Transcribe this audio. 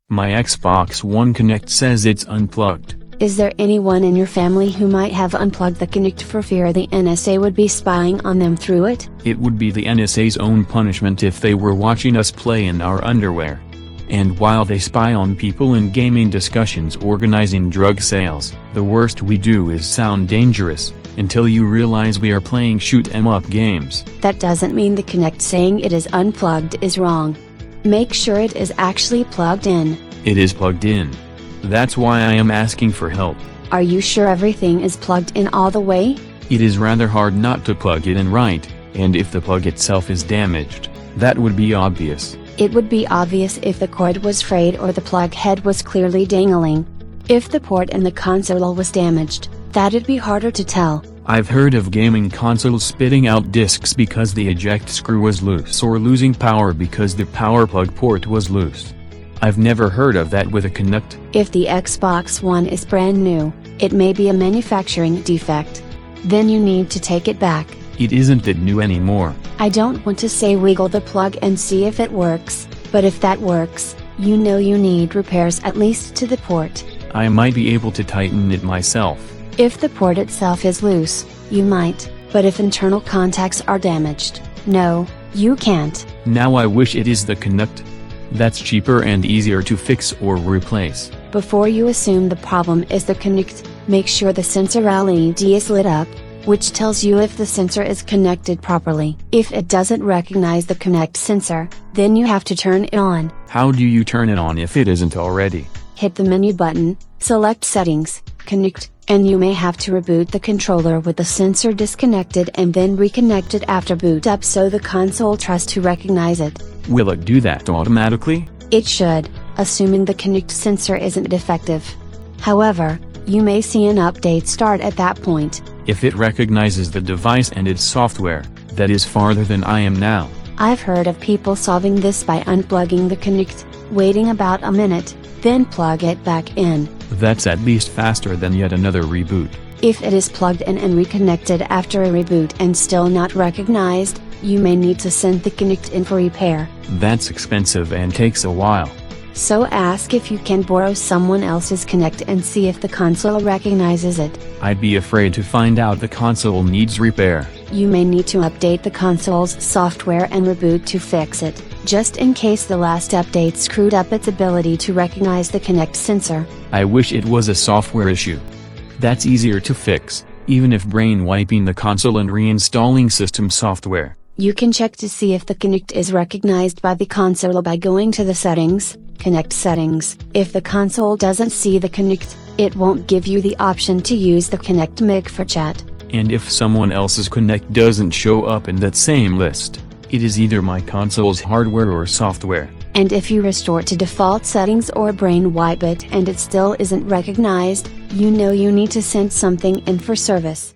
My Xbox One Kinect says it's unplugged. Is there anyone in your family who might have unplugged the Kinect for fear the NSA would be spying on them through it? It would be the NSA's own punishment if they were watching us play in our underwear. And while they spy on people in gaming discussions organizing drug sales, the worst we do is sound dangerous, until you realize we are playing shoot-'em-up games. That doesn't mean the Kinect saying it is unplugged is wrong. Make sure it is actually plugged in. It is plugged in. That's why I am asking for help. Are you sure everything is plugged in all the way? It is rather hard not to plug it in right, and if the plug itself is damaged, that would be obvious. It would be obvious if the cord was frayed or the plug head was clearly dangling. If the port in the console was damaged, that'd be harder to tell. I've heard of gaming consoles spitting out discs because the eject screw was loose or losing power because the power plug port was loose. I've never heard of that with a Kinect. If the Xbox One is brand new, it may be a manufacturing defect. Then you need to take it back. It isn't that new anymore. I don't want to say wiggle the plug and see if it works, but if that works, you know you need repairs at least to the port. I might be able to tighten it myself. If the port itself is loose, you might, but if internal contacts are damaged, no, you can't. Now I wish it is the Kinect. That's cheaper and easier to fix or replace. Before you assume the problem is the Kinect, make sure the sensor LED is lit up, which tells you if the sensor is connected properly. If it doesn't recognize the Kinect sensor, then you have to turn it on. How do you turn it on if it isn't already? Hit the menu button, select Settings, Kinect, and you may have to reboot the controller with the sensor disconnected and then reconnect it after boot up so the console trusts to recognize it. Will it do that automatically? It should, assuming the Kinect sensor isn't defective. However, you may see an update start at that point. If it recognizes the device and its software, that is farther than I am now. I've heard of people solving this by unplugging the Kinect, waiting about a minute, then plug it back in. That's at least faster than yet another reboot. If it is plugged in and reconnected after a reboot and still not recognized, you may need to send the Kinect in for repair. That's expensive and takes a while. So ask if you can borrow someone else's Kinect and see if the console recognizes it. I'd be afraid to find out the console needs repair. You may need to update the console's software and reboot to fix it, just in case the last update screwed up its ability to recognize the Kinect sensor. I wish it was a software issue. That's easier to fix, even if brain wiping the console and reinstalling system software. You can check to see if the Kinect is recognized by the console by going to the Settings, Kinect Settings. If the console doesn't see the Kinect, it won't give you the option to use the Kinect mic for chat. And if someone else's Kinect doesn't show up in that same list, it is either my console's hardware or software. And if you restore to default settings or brain wipe it and it still isn't recognized, you know you need to send something in for service.